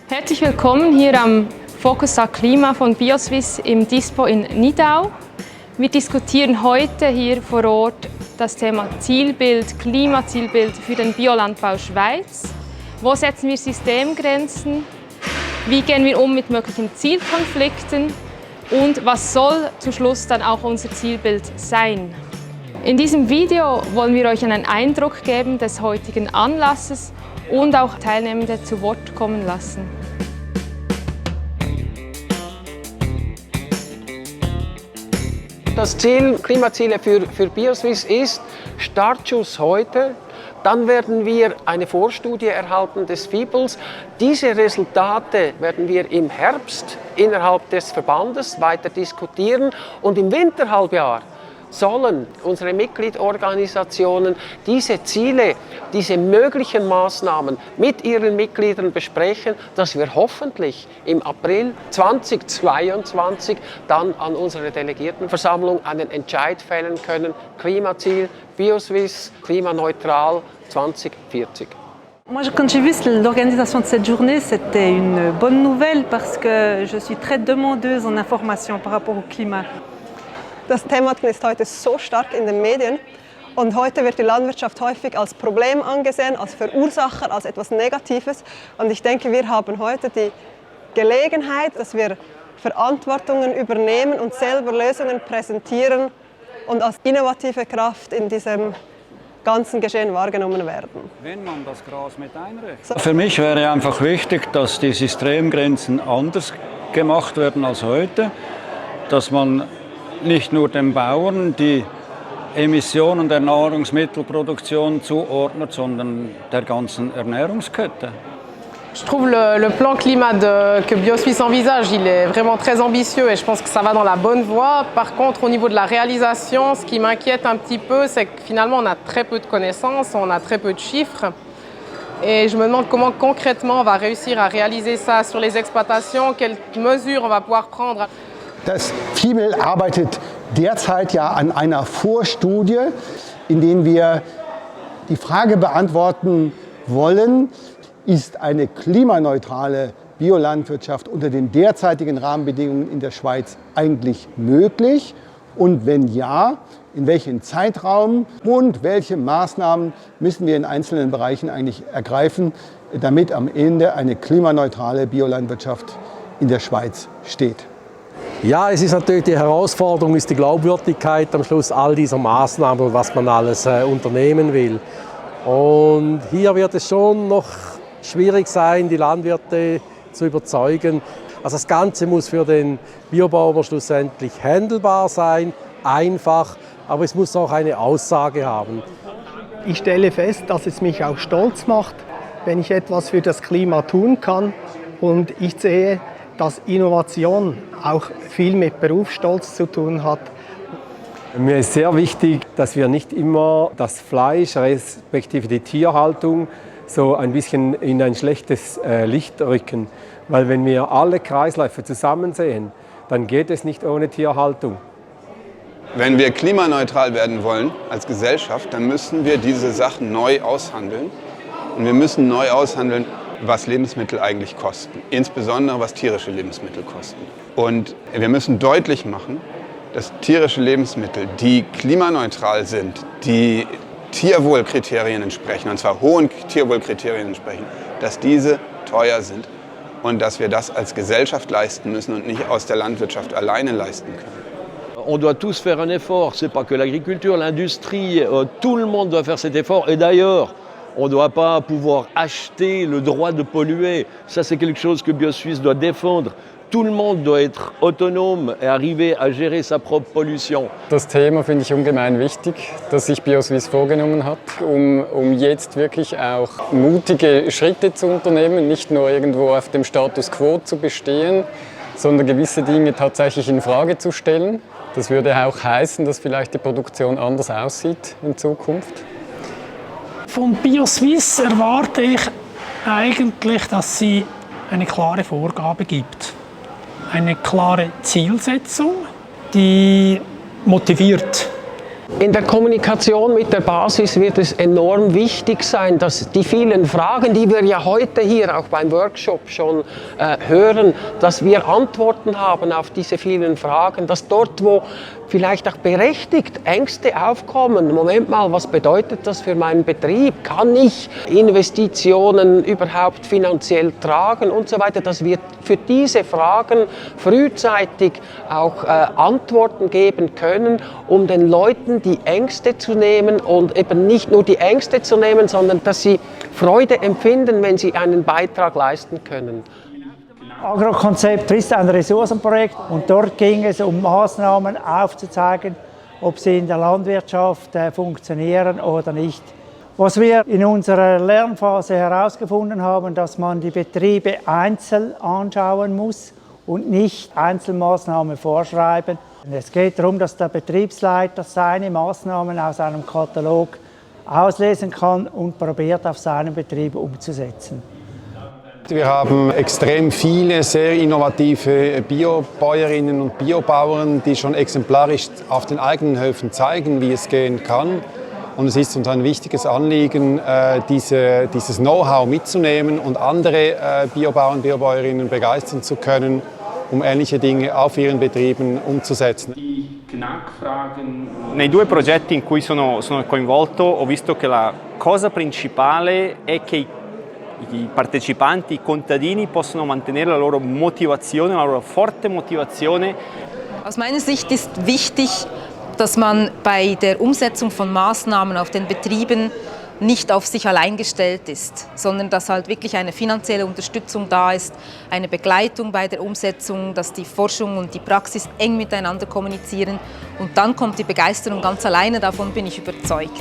Herzlich willkommen hier am Fokus Klima von Bioswiss im Dispo in Nidau. Wir diskutieren heute hier vor Ort das Thema Zielbild, Klimazielbild für den Biolandbau Schweiz. Wo setzen wir Systemgrenzen? Wie gehen wir um mit möglichen Zielkonflikten? Und was soll zum Schluss dann auch unser Zielbild sein? In diesem Video wollen wir euch einen Eindruck geben des heutigen Anlasses und auch Teilnehmende zu Wort kommen lassen. Das Ziel, Klimaziele für Bioswiss ist Startschuss heute. Dann werden wir eine Vorstudie erhalten des FIBELS. Diese Resultate werden wir im Herbst innerhalb des Verbandes weiter diskutieren und im Winterhalbjahr sollen unsere Mitgliedsorganisationen diese Ziele, diese möglichen Maßnahmen mit ihren Mitgliedern besprechen, dass wir hoffentlich im April 2022 dann an unserer Delegiertenversammlung einen Entscheid fällen können. Klimaziel, Bioswiss, klimaneutral 2040. Moi, quand j'ai vu l'organisation de cette journée, c'était une bonne nouvelle parce que je suis très demandeuse en information par rapport au climat. Das Thema ist heute so stark in den Medien und heute wird die Landwirtschaft häufig als Problem angesehen, als Verursacher, als etwas Negatives. Und ich denke, wir haben heute die Gelegenheit, dass wir Verantwortungen übernehmen und selber Lösungen präsentieren und als innovative Kraft in diesem ganzen Geschehen wahrgenommen werden. Wenn man das Gras mit einrechnet. Für mich wäre einfach wichtig, dass die Systemgrenzen anders gemacht werden als heute, dass man nicht nur den Bauern die Emissionen der Nahrungsmittelproduktion zuordnet, sondern der ganzen Ernährungskette. Je trouve le plan climat que Bioswiss envisage, il est vraiment très ambitieux et je pense que ça va dans la bonne voie. Par contre, au niveau de la réalisation, ce qui m'inquiète un petit peu, c'est que finalement on a très peu de connaissances, on a très peu de chiffres. Et je me demande comment concrètement on va réussir à réaliser ça sur les exploitations, quelles mesures on va pouvoir prendre. Das FIBEL arbeitet derzeit ja an einer Vorstudie, in der wir die Frage beantworten wollen, ist eine klimaneutrale Biolandwirtschaft unter den derzeitigen Rahmenbedingungen in der Schweiz eigentlich möglich? Und wenn ja, in welchem Zeitraum und welche Maßnahmen müssen wir in einzelnen Bereichen eigentlich ergreifen, damit am Ende eine klimaneutrale Biolandwirtschaft in der Schweiz steht? Ja, es ist natürlich die Herausforderung, ist die Glaubwürdigkeit am Schluss all dieser Maßnahmen und was man alles unternehmen will. Und hier wird es schon noch schwierig sein, die Landwirte zu überzeugen. Also das Ganze muss für den Biobauer schlussendlich handelbar sein, einfach, aber es muss auch eine Aussage haben. Ich stelle fest, dass es mich auch stolz macht, wenn ich etwas für das Klima tun kann, und ich sehe, dass Innovation auch viel mit Berufsstolz zu tun hat. Mir ist sehr wichtig, dass wir nicht immer das Fleisch respektive die Tierhaltung so ein bisschen in ein schlechtes Licht rücken. Weil wenn wir alle Kreisläufe zusammen sehen, dann geht es nicht ohne Tierhaltung. Wenn wir klimaneutral werden wollen als Gesellschaft, dann müssen wir diese Sachen neu aushandeln. Und wir müssen neu aushandeln, was Lebensmittel eigentlich kosten, insbesondere was tierische Lebensmittel kosten. Und wir müssen deutlich machen, dass tierische Lebensmittel, die klimaneutral sind, die Tierwohlkriterien entsprechen, und zwar hohen Tierwohlkriterien entsprechen, dass diese teuer sind und dass wir das als Gesellschaft leisten müssen und nicht aus der Landwirtschaft alleine leisten können. On doit tous faire un effort, c'est pas que l'agriculture, l'industrie, tout le monde doit faire cet effort. Et d'ailleurs, on ne doit pas pouvoir acheter le droit de polluer. Ça, c'est quelque chose que Bioswiss doit défendre. Tout le monde doit être autonome et arriver à gérer sa propre pollution. Das Thema finde ich ungemein wichtig, das sich Bioswiss vorgenommen hat, um jetzt wirklich auch mutige Schritte zu unternehmen, nicht nur irgendwo auf dem Status quo zu bestehen, sondern gewisse Dinge tatsächlich in Frage zu stellen. Das würde auch heißen, dass vielleicht die Produktion anders aussieht in Zukunft. Von Bioswiss erwarte ich eigentlich, dass sie eine klare Vorgabe gibt. Eine klare Zielsetzung, die motiviert. In der Kommunikation mit der Basis wird es enorm wichtig sein, dass die vielen Fragen, die wir ja heute hier auch beim Workshop schon hören, dass wir Antworten haben auf diese vielen Fragen, dass dort, wo vielleicht auch berechtigt Ängste aufkommen, Moment mal, was bedeutet das für meinen Betrieb? Kann ich Investitionen überhaupt finanziell tragen und so weiter, dass wir für diese Fragen frühzeitig auch Antworten geben können, um den Leuten die Ängste zu nehmen und eben nicht nur die Ängste zu nehmen, sondern dass sie Freude empfinden, wenn sie einen Beitrag leisten können. Agrokonzept ist ein Ressourcenprojekt und dort ging es um Maßnahmen aufzuzeigen, ob sie in der Landwirtschaft funktionieren oder nicht. Was wir in unserer Lernphase herausgefunden haben, dass man die Betriebe einzeln anschauen muss und nicht Einzelmaßnahmen vorschreiben. Es geht darum, dass der Betriebsleiter seine Maßnahmen aus einem Katalog auslesen kann und probiert, auf seinem Betrieb umzusetzen. Wir haben extrem viele sehr innovative Biobäuerinnen und Biobauern, die schon exemplarisch auf den eigenen Höfen zeigen, wie es gehen kann. Und es ist uns ein wichtiges Anliegen, dieses Know-how mitzunehmen und andere Biobauern und Biobäuerinnen begeistern zu können, um ähnliche Dinge auf ihren Betrieben umzusetzen. Nei due progetti in cui sono coinvolto ho visto che la cosa principale è che i partecipanti, i contadini possono mantenere la loro motivazione, la loro forte Motivazione. Aus meiner Sicht ist wichtig, dass man bei der Umsetzung von Maßnahmen auf den Betrieben nicht auf sich allein gestellt ist, sondern dass halt wirklich eine finanzielle Unterstützung da ist, eine Begleitung bei der Umsetzung, dass die Forschung und die Praxis eng miteinander kommunizieren und dann kommt die Begeisterung ganz alleine, davon bin ich überzeugt.